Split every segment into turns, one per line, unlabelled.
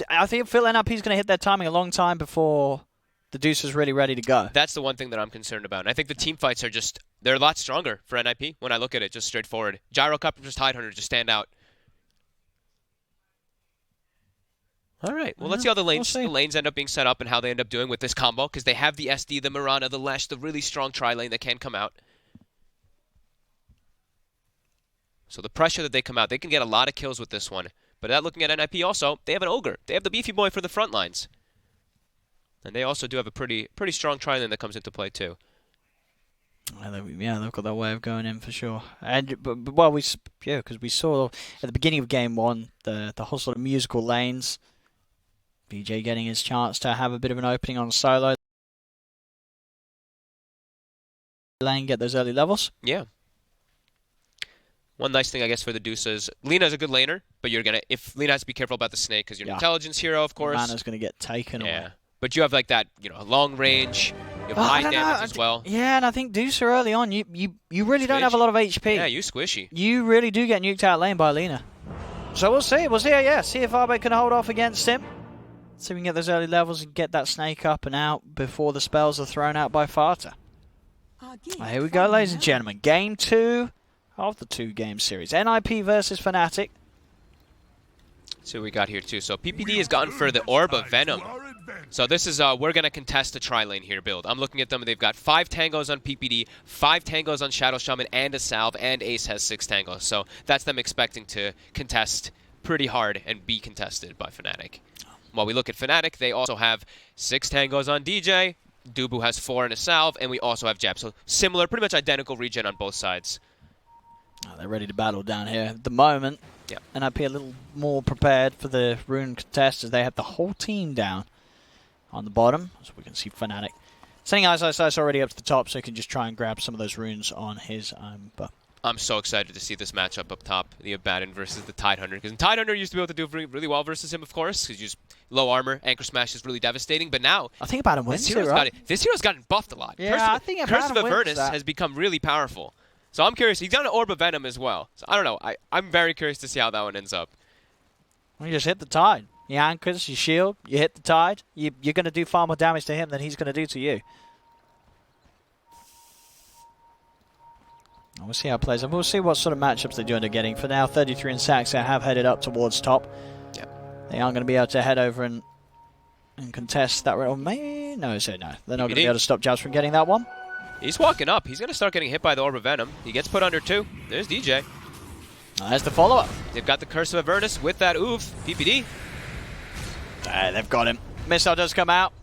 I feel NRP is going to hit their timing a long time before the Deuce is really ready to go.
That's the one thing that I'm concerned about. And I think the team fights are just, they're a lot stronger for NIP when I look at it, just straightforward. Gyro Cup and just Tidehunter just stand out. All right, well, let's see how the lanes end up being set up and how they end up doing with this combo, because they have the SD, the Mirana, the Lesh, the really strong tri-lane that can come out. So the pressure that they come out, they can get a lot of kills with this one. But looking at NIP also, they have an Ogre. They have the Beefy Boy for the front lines. And they also do have a pretty strong tri-lane that comes into play too.
Yeah, they've got their way of going in for sure. And well, because we saw at the beginning of game 1 the whole sort of musical lanes. BJ getting his chance to have a bit of an opening on solo lane, get those early levels.
Yeah. One nice thing, I guess, for the Deuce is Lina's a good laner, but if Lina has to be careful about the snake because you're an intelligence hero, of course.
Mana's going to get taken away.
But you have like that, long range. You have high damage as well.
Yeah, and I think Deuce early on, you really don't have a lot of HP.
Yeah, you squishy.
You really do get nuked out lane by Lina. So we'll see. See if Arbe can hold off against him. See if we can get those early levels and get that snake up and out before the spells are thrown out by Fata. Here we go, ladies and gentlemen. Game 2 of the 2-game series. NIP versus Fnatic.
So we got here too. So PPD has gone for the Orb of Venom. So this is, we're going to contest the tri-lane here build. I'm looking at them. They've got 5 tangos on PPD, 5 tangos on Shadow Shaman, and a Salve, and Ace has 6 tangos. So that's them expecting to contest pretty hard and be contested by Fnatic. While we look at Fnatic, they also have 6 tangos on DJ, Dubu has 4 and a Salve, and we also have Jab. So similar, pretty much identical regen on both sides.
They're ready to battle down here. At the moment, NIP a little more prepared for the rune contest as they have the whole team down on the bottom. So we can see Fnatic sending Ice already up to the top so he can just try and grab some of those runes on his own. But
I'm so excited to see this matchup up top, the Abaddon versus the Tidehunter. Because Tidehunter used to be able to do really well versus him, of course, because you just low armor, Anchor Smash is really devastating. But now,
I think Abaddon wins it, right?
This hero's gotten buffed a lot.
Yeah, I think
Curse of Avernus has become really powerful. So I'm curious. He's got an Orb of Venom as well. So I don't know. I'm very curious to see how that one ends up.
Well, you just hit the Tide. You anchors, you shield, you hit the Tide. You're going to do far more damage to him than he's going to do to you. We'll see how it plays. And we'll see what sort of matchups they do end up getting. For now, 33 and Saxa have headed up towards top. They aren't going to be able to head over and contest that. Or maybe, no. They're not going to be able to stop Jabs from getting that one.
He's walking up. He's going to start getting hit by the Orb of Venom. He gets put under 2. There's DJ.
There's the follow-up.
They've got the Curse of Avernus with that oof. PPD.
They've got him. Missile does come out.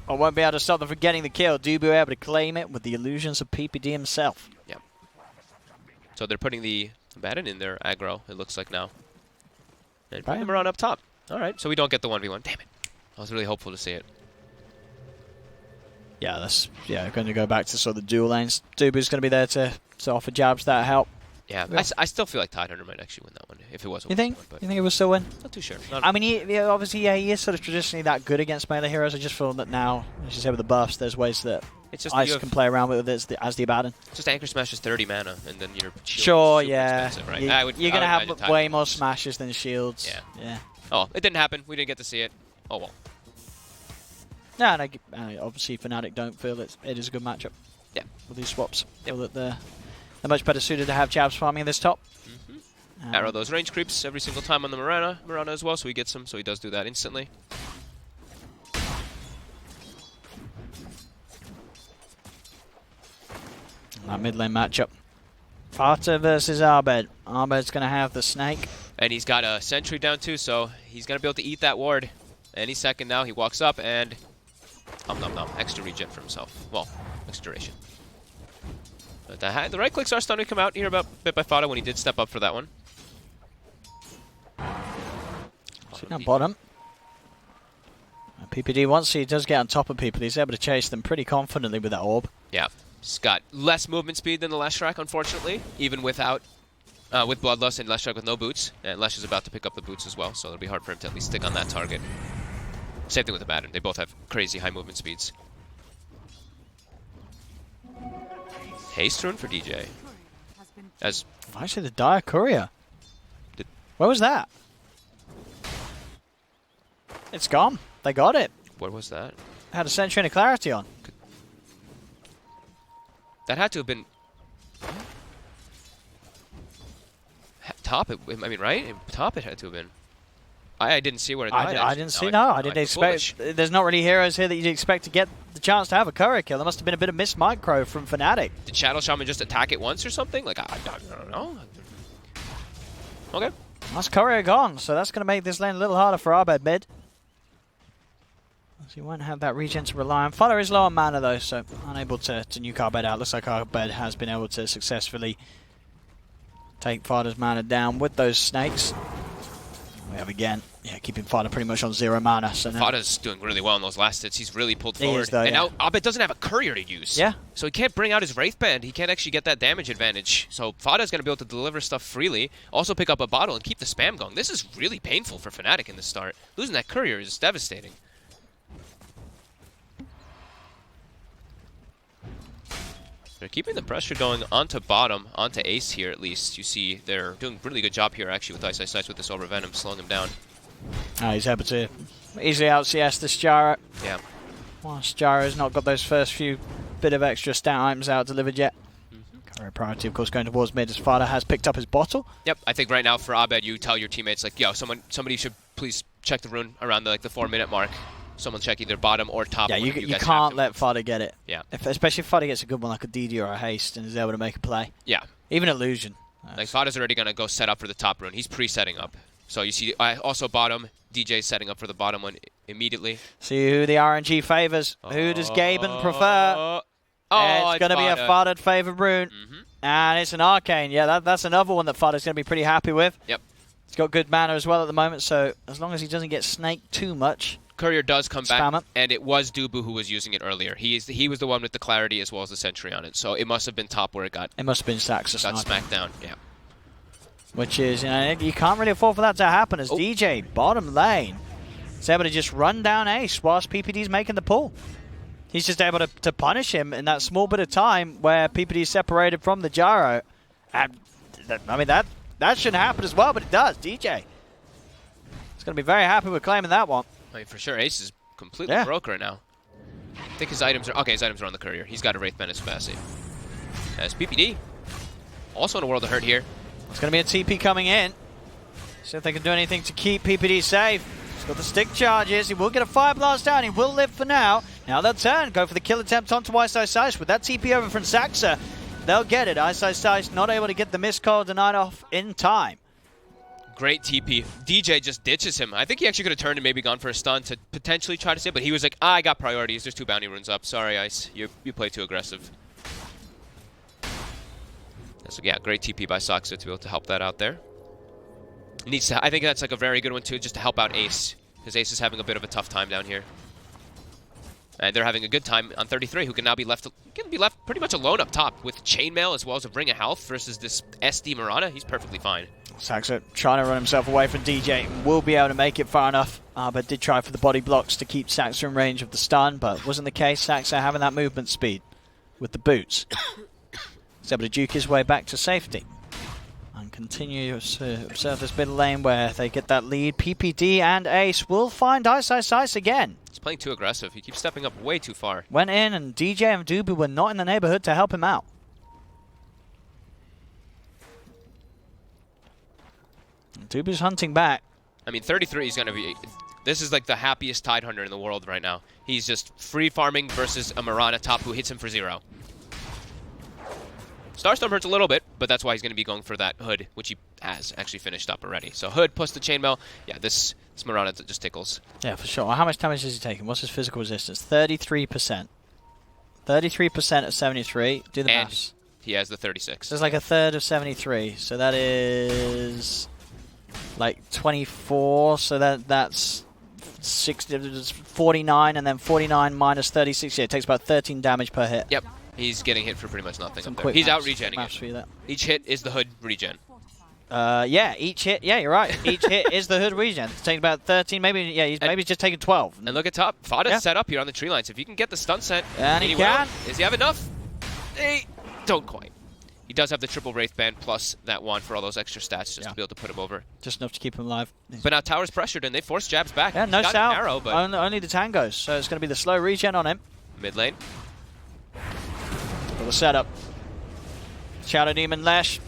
I won't be able to stop them from getting the kill. Dubu able to claim it with the illusions of PPD himself.
Yeah. So they're putting the Abaddon in their aggro, it looks like now. And putting them around up top. All right, so we don't get the 1v1. Damn it. I was really hopeful to see it.
Yeah, that's going to go back to sort of the dual lanes. Dubu's going to be there to offer Jabs that help.
Yeah, I still feel like Tidehunter might actually win that one if it was a
You think he will still win?
Not too sure.
I mean, obviously, he is sort of traditionally that good against melee heroes. I just feel that now, as you said with the buffs, there's ways that Ice can play around with it as the Abaddon.
Just Anchor Smash is 30 mana, and then your shield
sure,
is super expensive, right?
You're going to have way more smashes than shields.
Yeah. Oh, it didn't happen. We didn't get to see it. Oh, well.
No, and obviously Fnatic don't feel it is a good matchup.
Yeah.
With these swaps. Feel that they're much better suited to have Jabs farming this top.
Arrow those range creeps every single time on the Mirana as well, so he gets them, so he does do that instantly.
That mid lane matchup. Fata versus Arbed. Arbed's going to have the snake.
And he's got a sentry down too, so he's going to be able to eat that ward. Any second now, he walks up and... extra regen for himself. Well, extra duration. But the right clicks are starting to come out here about bit by Fata when he did step up for that one.
Sitting on bottom. PPD, once he does get on top of people, he's able to chase them pretty confidently with that orb.
Yeah, he's got less movement speed than the Leshrac, unfortunately, even without with Bloodlust and Leshrac with no boots. And Lesh is about to pick up the boots as well, so it'll be hard for him to at least stick on that target. Same thing with Abaddon. They both have crazy high movement speeds. Haste rune for DJ.
Actually, the Dire Courier. Where was that? It's gone. They got it.
What was that?
Had a Sentry and a Clarity on.
That had to have been... Top, I mean, right? Top it had to have been. I didn't see where it died.
I didn't see, no. I didn't expect... There's not really heroes here that you'd expect to get the chance to have a courier kill. There must have been a bit of missed micro from Fnatic.
Did Shadow Shaman just attack it once or something? Like, I don't know. Okay.
That's courier gone, so that's going to make this lane a little harder for Abed mid. So he won't have that regen to rely on. Fodder is low on mana though, so unable to nuke Abed out. Looks like Abed has been able to successfully take Fodder's mana down with those snakes. We have again, yeah, keeping Fodder pretty much on 0 mana. So
Fodder's doing really well in those last hits. He's really pulled forward.
He is, though,
and
yeah.
now Abed doesn't have a courier to use.
Yeah.
So he can't bring out his Wraith Band. He can't actually get that damage advantage. So Fodder's going to be able to deliver stuff freely, also pick up a bottle and keep the spam going. This is really painful for Fnatic in the start. Losing that courier is devastating. They're keeping the pressure going onto bottom, onto Ace here at least. You see they're doing a really good job here actually with Ice with this Over Venom, slowing him down.
He's able to easily out CS this Jara.
Yeah.
Whilst Jara's not got those first few bit of extra stat items out delivered yet. Courier priority, of course, going towards mid as Fodder has picked up his bottle.
Yep, I think right now for Abed, you tell your teammates like, yo, somebody should please check the rune around the 4-minute mark. Someone check either bottom or top.
Yeah, you can't let Fodder get it.
Yeah.
Especially if Fodder gets a good one like a DD or a Haste and is able to make a play.
Yeah.
Even Illusion.
Like Fodder's already going to go set up for the top rune. He's pre-setting up. So you see also bottom, DJ setting up for the bottom one immediately. See
who the RNG favors. Who does Gaben prefer? It's going to be a Fodder favored rune. And it's an Arcane. Yeah, that's another one that Fodder's going to be pretty happy with.
Yep.
He's got good mana as well at the moment, so as long as he doesn't get snaked too much.
Courier does come back, and it was Dubu who was using it earlier. He was the one with the clarity as well as the sentry on it, so it must have been top where it got.
It must have been Saxa
got smacked down. Yeah.
Which is, you can't really afford for that to happen as DJ bottom lane is able to just run down Ace whilst PPD's making the pull. He's just able to punish him in that small bit of time where PPD is separated from the Gyro, and I mean that shouldn't happen as well, but it does. DJ is going to be very happy with claiming that one.
I mean, for sure, Ace is completely broke right now. I think his items are... Okay, his items are on the courier. He's got a Wraith Band as passive. As PPD. Also in a world of hurt here.
It's going to be a TP coming in. See if they can do anything to keep PPD safe. He's got the stick charges. He will get a Fire Blast down. He will live for now. Now they'll turn. Go for the kill attempt onto Ice. With that TP over from Saxa, they'll get it. Ice not able to get the missed call denied off in time.
Great TP. DJ just ditches him. I think he actually could have turned and maybe gone for a stun to potentially try to save, but he was like, I got priorities. There's 2 bounty runes up. Sorry, Ice. You play too aggressive. So yeah, great TP by Saxa to be able to help that out there. Needs to. I think that's like a very good one too, just to help out Ace, because Ace is having a bit of a tough time down here. And they're having a good time on 33, who can now be left pretty much alone up top with Chainmail as well as a Ring of Health versus this SD Mirana. He's perfectly fine.
Saxa trying to run himself away from DJ. Will be able to make it far enough, but did try for the body blocks to keep Saxa in range of the stun, but wasn't the case. Saxa having that movement speed with the boots. He's able to juke his way back to safety. And continue to observe this middle lane where they get that lead. PPD and Ace will find Ice again.
He's playing too aggressive. He keeps stepping up way too far.
Went in and DJ and Dubu were not in the neighborhood to help him out. Dubu's hunting back.
I mean, 33 is going to be... This is like the happiest Tide Hunter in the world right now. He's just free farming versus a Mirana top who hits him for 0. Starstorm hurts a little bit, but that's why he's going to be going for that Hood, which he has actually finished up already. So Hood plus the Chainmail. Yeah, this Mirana just tickles.
Yeah, for sure. How much damage is he taking? What's his physical resistance? 33%. 33% of 73. Do the maths.
He has the 36.
So it's like a third of 73. So that is... like 24, so that's 49, and then 49 minus 36. Yeah, it takes about 13 damage per hit.
Yep, he's getting hit for pretty much nothing up there. He's out regenning it. Each hit is the Hood regen.
Yeah, each hit. Yeah, you're right. Each hit is the Hood regen. It's taking about 13. Maybe he's just taking 12.
And look at top. Fada's set up here on the tree lines. If you can get the stun set,
and he can.
Does he have enough? Don't quite. He does have the triple Wraith Band plus that wand for all those extra stats just to be able to put him over.
Just enough to keep him alive.
But now tower's pressured and they force jabs back.
Yeah, no sound.
Arrow, but
only the tangos, so it's going to be the slow regen on him.
Mid lane.
For the setup. Shadow Demon Lash.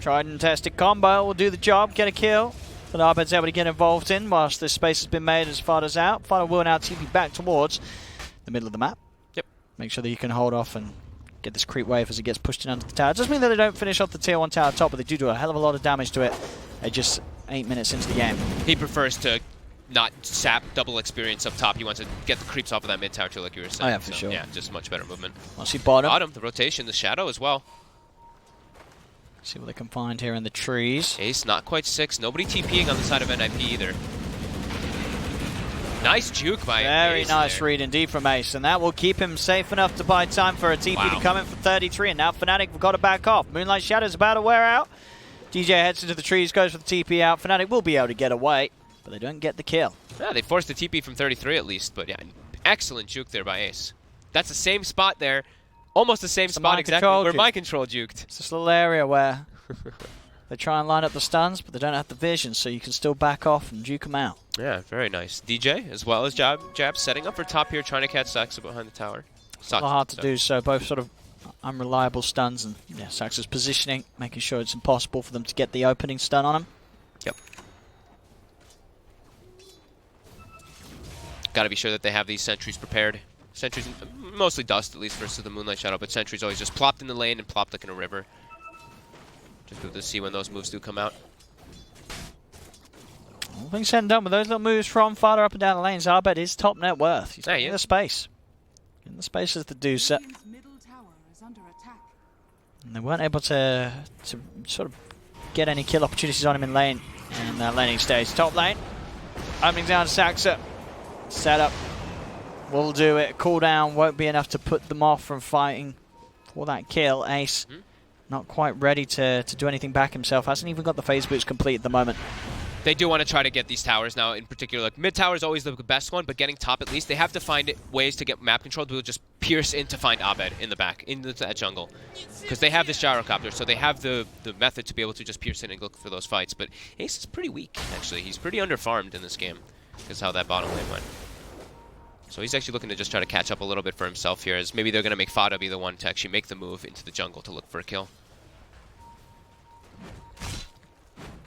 Tried and tested combo will do the job, get a kill. But Arbed's able to get involved in whilst this space has been made as far as out. Final will now TP back towards the middle of the map.
Yep.
Make sure that you can hold off and get this creep wave as it gets pushed in under the tower. It doesn't mean that they don't finish off the tier 1 tower top, but they do a hell of a lot of damage to it at just 8 minutes into the game.
He prefers to not sap double experience up top. He wants to get the creeps off of that mid tower too, like you were saying.
Oh yeah, for sure.
Yeah, just much better movement.
I'll see bottom.
Bottom, the rotation, the shadow as well.
See what they can find here in the trees.
Ace, not quite 6. Nobody TPing on the side of NIP either. Nice juke by Ace.
Very nice
there.
read indeed from Ace, and that will keep him safe enough to buy time for a TP to come in for 33, and now Fnatic have got to back off. Moonlight Shadow's about to wear out. DJ heads into the trees, goes for the TP out. Fnatic will be able to get away, but they don't get the kill.
Yeah, they forced the TP from 33 at least, but yeah, excellent juke there by Ace. That's the same spot there. Almost the same spot exactly where mind control juked.
It's this little area where they try and line up the stuns, but they don't have the vision, so you can still back off and juke them out.
Yeah, very nice. DJ, as well as Jab, setting up for top here, trying to catch Saxa behind the tower.
It's a lot hard to do so. Both sort of unreliable stuns, and yeah, Saxa's positioning, making sure it's impossible for them to get the opening stun on him.
Yep. Got to be sure that they have these sentries prepared. Sentries, mostly dust at least versus the Moonlight Shadow, but sentries always just plopped in the lane and plopped like in a river. Just good to see when those moves do come out.
All things said and done with those little moves from farther up and down the lanes, Arbed is top net worth. He's in the space. In the space as the Deucer. And they weren't able to sort of get any kill opportunities on him in lane. And that laning stage. Top lane. Opening down to Saxa. Setup. Will do it. Cooldown won't be enough to put them off from fighting for that kill. Ace not quite ready to do anything back himself. Hasn't even got the phase boots complete at the moment.
They do want to try to get these towers now, in particular. Like, mid tower is always the best one, but getting top at least, they have to find ways to get map control to just pierce in to find Abed in the back, into that jungle. Because they have this gyrocopter, so they have the method to be able to just pierce in and look for those fights. But Ace is pretty weak, actually. He's pretty underfarmed in this game, because how that bottom lane went. So he's actually looking to just try to catch up a little bit for himself here, as maybe they're going to make Fada be the one to actually make the move into the jungle to look for a kill.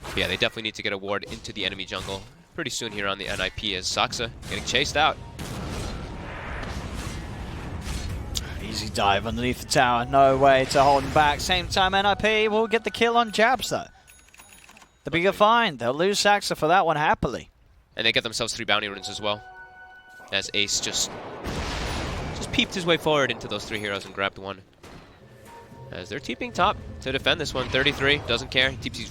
But yeah, they definitely need to get a ward into the enemy jungle pretty soon here on the NIP as Saxa getting chased out.
Easy dive underneath the tower. No way to hold him back. Same time, NIP will get the kill on Jabs, though. The bigger find. They'll lose Saxa for that one happily.
And they get themselves 3 bounty runes as well. As Ace just peeped his way forward into those 3 heroes and grabbed one. As they're TPing top to defend this one. 33, doesn't care. He TPs